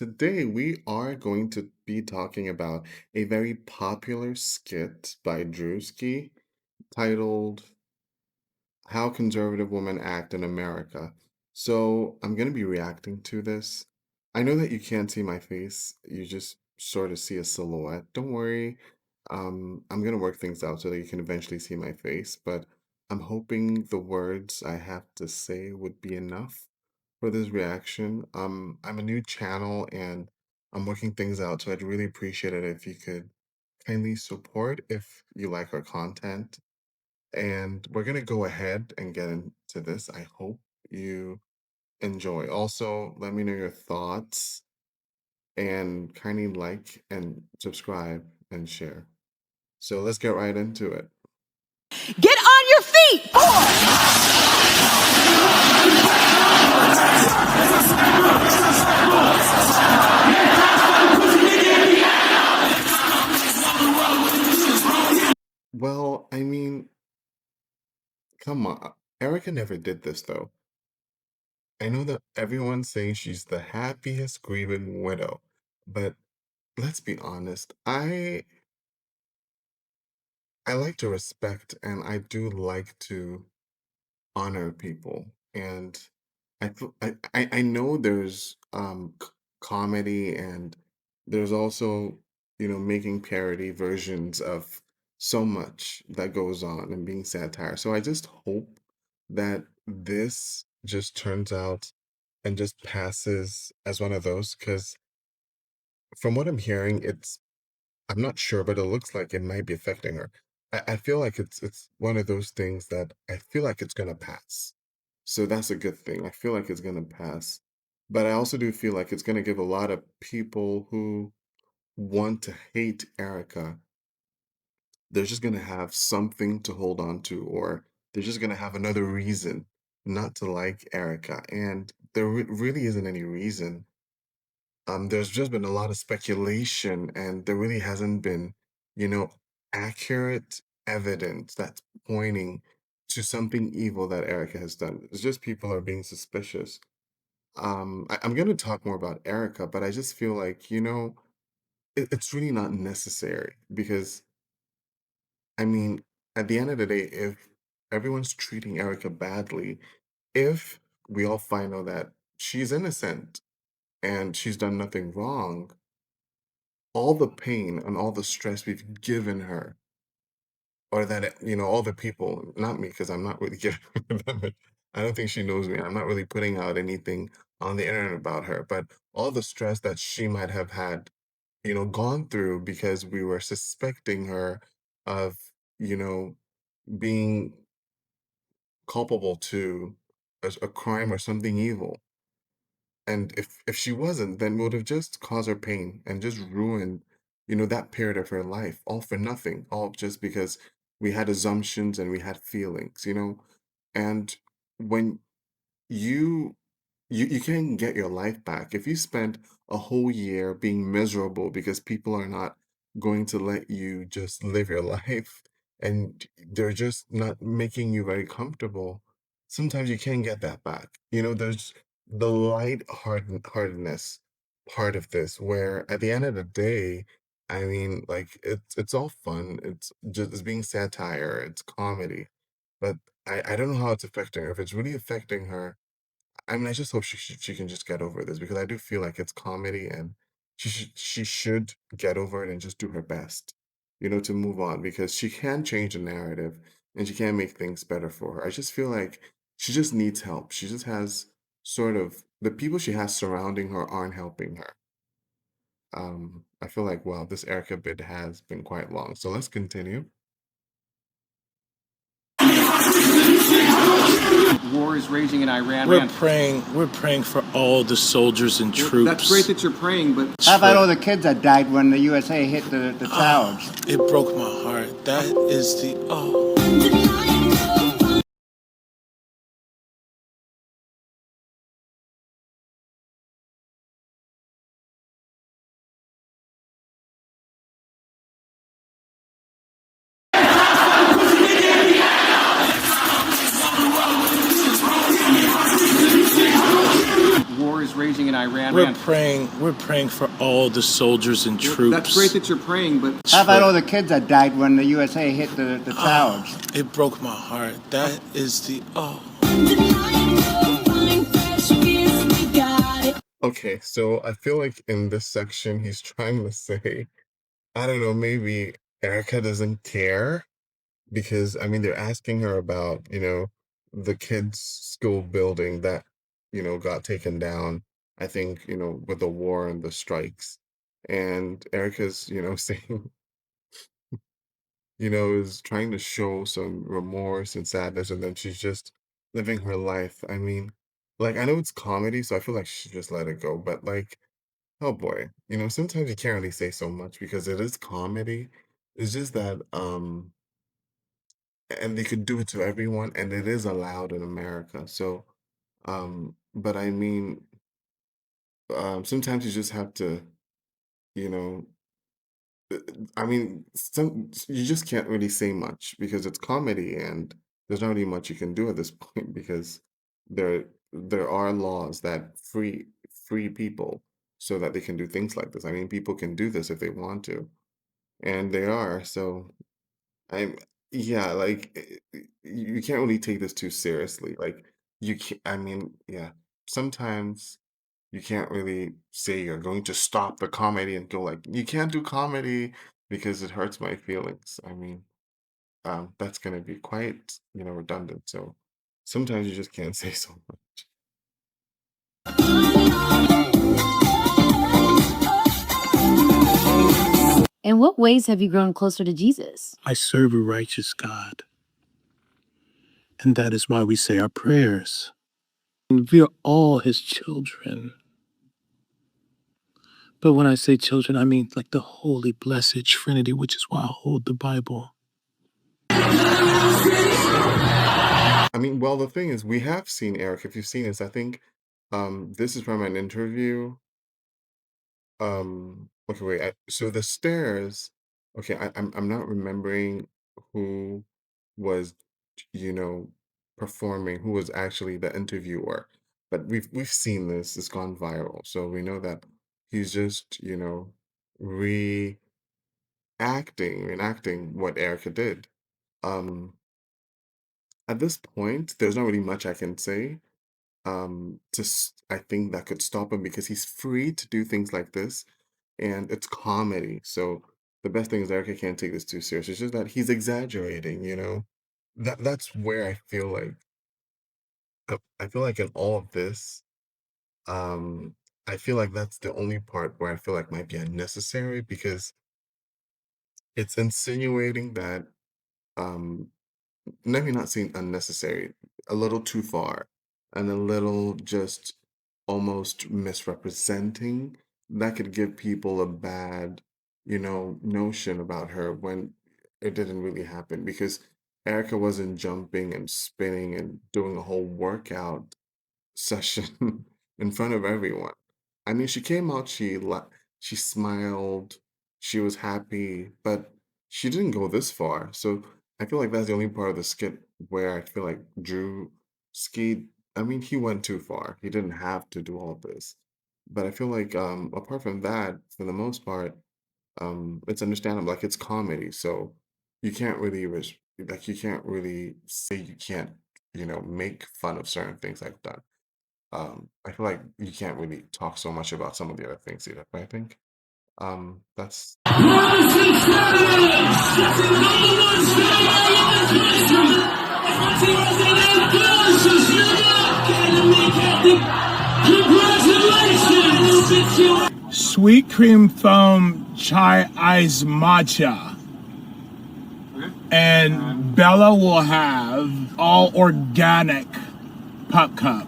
today we are going to be talking about a very popular skit by Druski titled How Conservative Women Act in America. So I'm going to be reacting to this. I know that you can't see my face, you just sort of see a silhouette. Don't worry. I'm going to work things out so that you can eventually see my face, but I'm hoping the words I have to say would be enough for this reaction. I'm a new channel and I'm working things out, so I'd really appreciate it if you could kindly support if you like our content. And we're gonna go ahead and get into this. I hope you enjoy. Also, let me know your thoughts and kindly like and subscribe and share. So let's get right into it. Get on your feet, boy! Well, I mean, come on. Erika never did this though. I know that everyone's saying she's the happiest grieving widow, but let's be honest. I like to respect and I do like to honor people. And I know there's comedy and there's also, making parody versions of so much that goes on and being satire. So I just hope that this just turns out and just passes as one of those because from what I'm hearing, I'm not sure, but it looks like it might be affecting her. I feel like it's one of those things that I feel like it's gonna pass. So that's a good thing. I feel like it's gonna pass. But I also do feel like it's gonna give a lot of people who want to hate Erica, they're just gonna have something to hold on to, or they're just gonna have another reason not to like Erica. And there really isn't any reason. There's just been a lot of speculation, and there really hasn't been, you know, accurate evidence that's pointing to something evil that Erica has done. It's just people are being suspicious. I'm going to talk more about Erica, but I just feel like, it's really not necessary because, I mean, at the end of the day, if everyone's treating Erica badly, if we all find out that she's innocent and she's done nothing wrong, all the pain and all the stress we've given her, or that, all the people, not me, because I'm not really giving her that much. I don't think she knows me. I'm not really putting out anything on the internet about her, but all the stress that she might have had, gone through because we were suspecting her of, you know, being culpable to a crime or something evil. And if she wasn't, then it would have just caused her pain and just ruined, that period of her life, all for nothing, all just because we had assumptions and we had feelings, And when you you can get your life back if you spent a whole year being miserable because people are not going to let you just live your life and they're just not making you very comfortable. Sometimes you can get that back. There's the heartedness part of this where at the end of the day, I mean, like it's all fun. It's being satire, it's comedy. But I don't know how it's affecting her. If it's really affecting her, I mean, I just hope she can just get over this because I do feel like it's comedy and she should get over it and just do her best, to move on because she can change the narrative and she can make things better for her. I just feel like she just needs help. She just has sort of the people she has surrounding her aren't helping her. I feel like, wow, this Erica bit has been quite long. So let's continue. War is raging in Iran. We're praying for all the soldiers and troops. That's great that you're praying, but how about all the kids that died when the USA hit the towers? It broke my heart. That is the war is raging in Iran. Iran. We're praying for all the soldiers and Well, troops. that's great that you're praying, but How about all the kids that died when the USA hit the towers? It broke my heart. That is the Okay, so I feel like in this section he's trying to say, I don't know, maybe Erica doesn't care because I mean they're asking her about, the kids' school building that, got taken down, I think, with the war and the strikes. And Erica's, saying, is trying to show some remorse and sadness, and then she's just living her life. I mean, like I know it's comedy, so I feel like she should just let it go. But like, oh boy, sometimes you can't really say so much because it is comedy. It's just that, and they could do it to everyone, and it is allowed in America. So, but I mean, sometimes you just have to, you know, uh, I mean, you just can't really say much because it's comedy, and there's not really much you can do at this point because there are laws that free people so that they can do things like this. I mean, people can do this if they want to, and they are. So I'm yeah, like you can't really take this too seriously. Like you can I mean, yeah, sometimes you can't really say you're going to stop the comedy and go like, you can't do comedy because it hurts my feelings. I mean, that's gonna be quite, redundant. So sometimes you just can't say so much. In what ways have you grown closer to Jesus? I serve a righteous God, and that is why we say our prayers. And we are all his children. But when I say children, I mean like the holy, blessed Trinity, which is why I hold the Bible. I mean, well, the thing is, we have seen Eric. If you've seen this, I think this is from an interview. Okay, wait. So the stairs. Okay, I'm not remembering who was, you know, performing, who was actually the interviewer, but we've seen this. It's gone viral, so we know that he's just, reacting, reenacting what Erica did. Um, at this point, there's not really much I can say. I think that could stop him because he's free to do things like this, and it's comedy. So the best thing is Erica can't take this too serious. It's just that he's exaggerating, that's where I feel like in all of this, um, I feel like that's the only part where I feel like might be unnecessary because it's insinuating that um maybe not saying unnecessary, a little too far, and a little just almost misrepresenting that could give people a bad, notion about her when it didn't really happen because Erica wasn't jumping and spinning and doing a whole workout session in front of everyone. I mean, she came out, she smiled, she was happy, but she didn't go this far. So I feel like that's the only part of the skit where I feel like Ski, I mean, he went too far. He didn't have to do all this. But I feel like apart from that, for the most part, it's understandable. Like it's comedy, so you can't really you can't really say you can't, make fun of certain things like that. I feel like you can't really talk so much about some of the other things either. But I think that's Sweet cream foam chai ice matcha. And Bella will have all organic pup cup.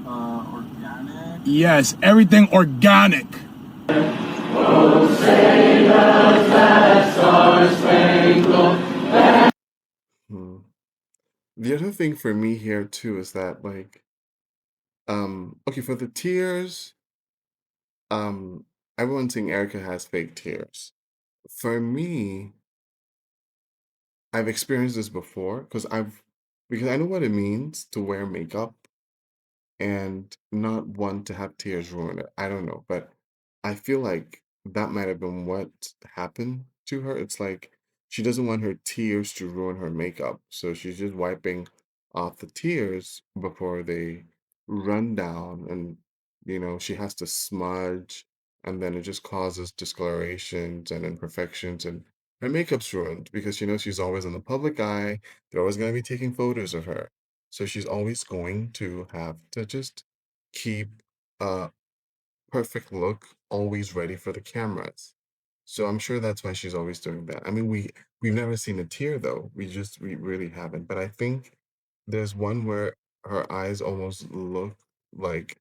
organic. Yes, everything organic. hmm. The other thing for me here too is that like okay, for the tears, everyone's saying Erica has fake tears. For me, I've experienced this before because I know what it means to wear makeup and not want to have tears ruin it. I don't know, but I feel like that might have been what happened to her. It's like she doesn't want her tears to ruin her makeup, so she's just wiping off the tears before they run down, and she has to smudge, and then it just causes discolorations and imperfections, and her makeup's ruined because she's always in the public eye. They're always going to be taking photos of her. So she's always going to have to just keep a perfect look always ready for the cameras. So I'm sure that's why she's always doing that. I mean, we've never seen a tear though. We really haven't. But I think there's one where her eyes almost look like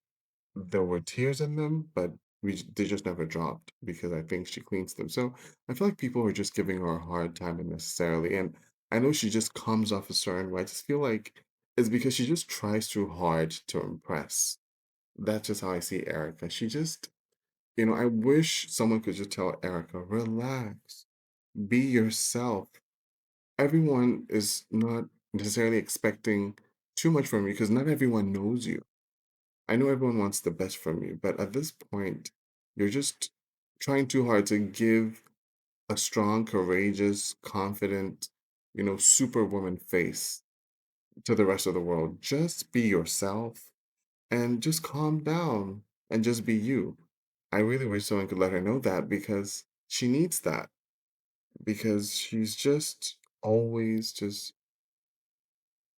there were tears in them, but they just never dropped because I think she cleans them. So I feel like people are just giving her a hard time unnecessarily. And I know she just comes off a certain way. I just feel like it's because she just tries too hard to impress. That's just how I see Erica. She just, I wish someone could just tell Erica, relax, be yourself. Everyone is not necessarily expecting too much from you because not everyone knows you. I know everyone wants the best from you, but at this point, you're just trying too hard to give a strong, courageous, confident, superwoman face to the rest of the world. Just be yourself and just calm down and just be you. I really wish someone could let her know that because she needs that because she's just always just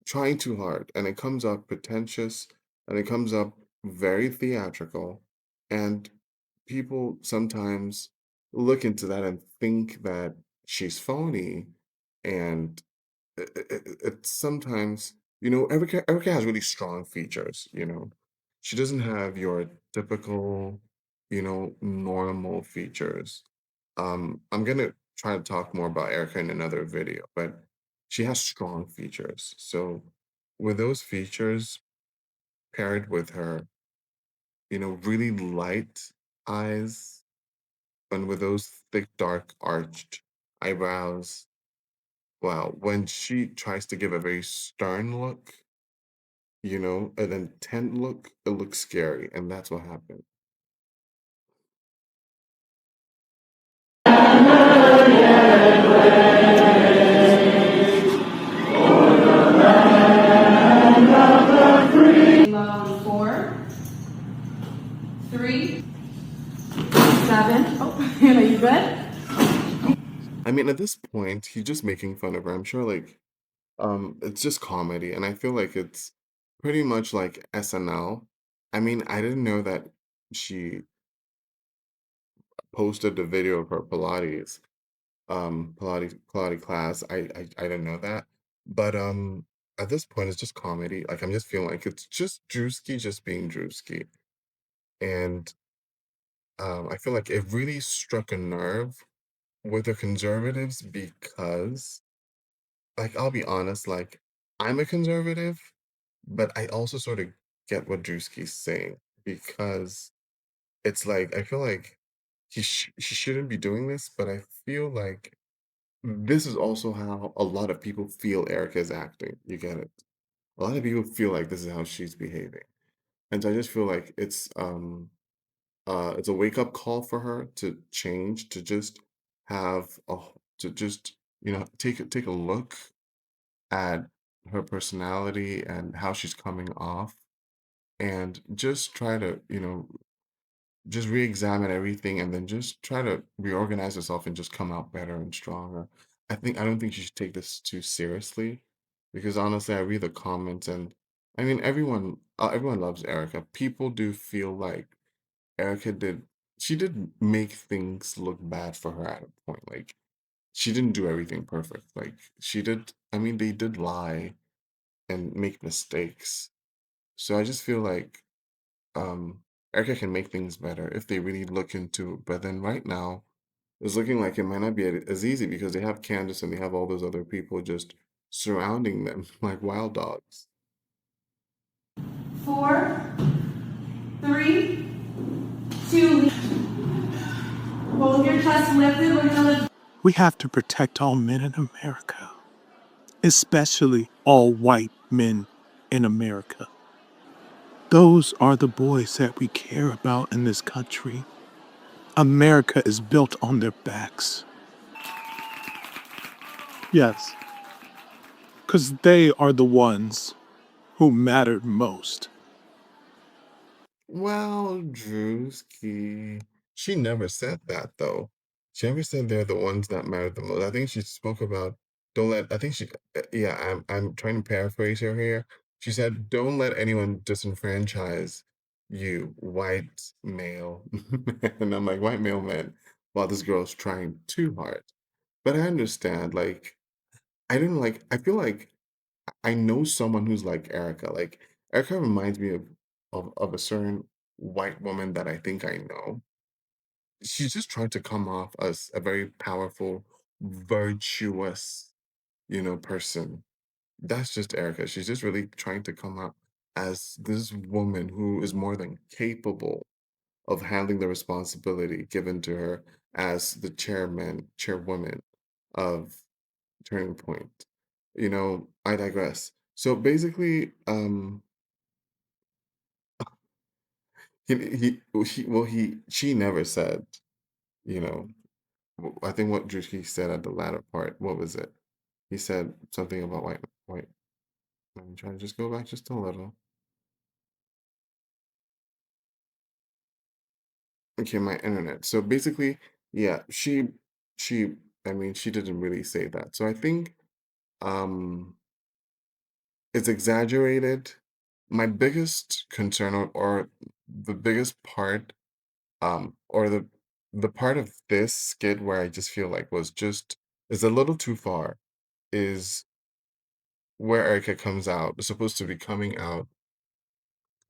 trying too hard and it comes up pretentious and it comes up very theatrical and people sometimes look into that and think that she's phony and it's sometimes Erica has really strong features. She doesn't have your typical normal features. I'm gonna try to talk more about Erica in another video, but she has strong features. So with those features paired with her, really light eyes, and with those thick, dark, arched eyebrows, wow, when she tries to give a very stern look, an intent look, it looks scary, and that's what happened. Four, three, seven. Oh, are you good? I mean, at this point, he's just making fun of her. I'm sure, like, it's just comedy, and I feel like it's pretty much like SNL. I mean, I didn't know that she posted the video of her Pilates class. I didn't know that. But at this point it's just comedy. Like I'm just feeling like it's just Druski just being Druski. And I feel like it really struck a nerve with the conservatives because like I'll be honest, like I'm a conservative, but I also sort of get what Drewski's saying because it's like I feel like she shouldn't be doing this, but I feel like this is also how a lot of people feel Erica is acting. You get it? A lot of people feel like this is how she's behaving. And so I just feel like it's a wake-up call for her to change, to just have to just, take a look at her personality and how she's coming off and just try to, just re-examine everything and then just try to reorganize herself and just come out better and stronger. I don't think she should take this too seriously because honestly, I read the comments and I mean everyone loves Erica. People do feel like Erica she did make things look bad for her at a point. Like she didn't do everything perfect. Like she did, I mean they did lie and make mistakes. So I just feel like um Erica can make things better if they really look into it. But then right now, it's looking like it might not be as easy because they have Candace and they have all those other people just surrounding them like wild dogs. Four, three, two. Hold your chest lifted. We're gonna lift. We have to protect all men in America, especially all white men in America. Those are the boys that we care about in this country. America is built on their backs. Yes, because they are the ones who mattered most. Well, Druski, she never said that though. She never said they're the ones that matter the most. I think she spoke about don't let. I think she, yeah. I'm trying to paraphrase her here. She said, "Don't let anyone disenfranchise you, white male." And I'm like, white male man. While this girl's trying too hard, but I understand. Like, I didn't like. I feel like I know someone who's like Erica. Like Erica reminds me of a certain white woman that I think I know. She's just trying to come off as a very powerful, virtuous, person. That's just Erica. She's just really trying to come out as this woman who is more than capable of handling the responsibility given to her as the chairwoman of Turning Point. I digress. So basically, she never said, you know, I think what Drewski said at the latter part, what was it? He said something about white. Let me try to just go back just a little. Okay, my internet. So basically, yeah, she, I mean, she didn't really say that. So I think, um, it's exaggerated. My biggest concern or the biggest part or the part of this skit where I just feel like was just is a little too far is where Erica comes out, is supposed to be coming out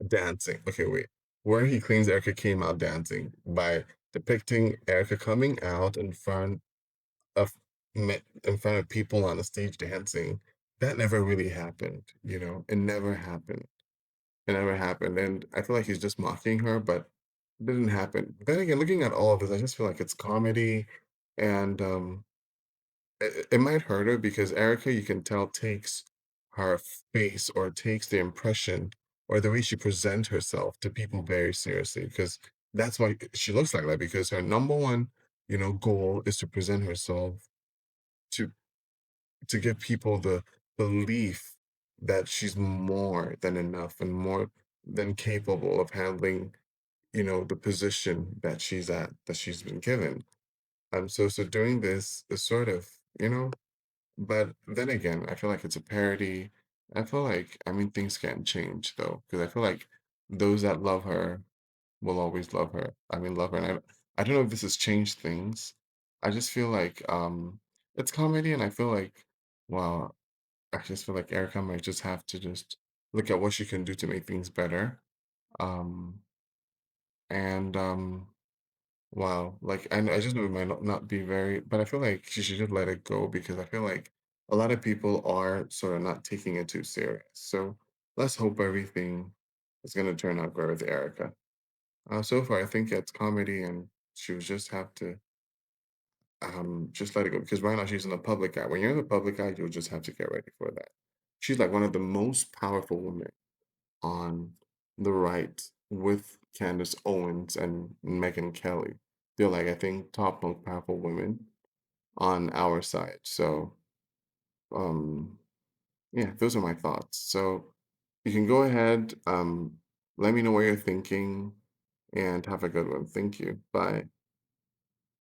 dancing. Okay, wait. Where he claims Erica came out dancing by depicting Erica coming out of in front of people on the stage dancing. That never really happened. It never happened. It never happened. And I feel like he's just mocking her, but it didn't happen. Then again, looking at all of this, I just feel like it's comedy and it might hurt her because Erica, you can tell, takes her face or takes the impression or the way she presents herself to people very seriously because that's why she looks like that because her number one, goal is to present herself to give people the belief that she's more than enough and more than capable of handling the position that she's been given. So doing this is sort of, you know, but then again, I feel like it's a parody. I feel like, I mean, things can change though, because I feel like those that love her will always love her. I mean, love her. And I don't know if this has changed things. I just feel like it's comedy, and I feel like, wow, I just feel like Erica might just have to just look at what she can do to make things better. Um, and Wow, like I just know it might not be very, but I feel like she should just let it go because I feel like a lot of people are sort of not taking it too serious. So let's hope everything is going to turn out great with Erica. So far, I think it's comedy, and she would just have to just let it go because right now she's in the public eye. When you're in the public eye, you'll just have to get ready for that. She's like one of the most powerful women on the right with Candace Owens and Megyn Kelly. They're like, I think, top most powerful women on our side. So, um, yeah, those are my thoughts. So you can go ahead, let me know what you're thinking and have a good one. Thank you. Bye.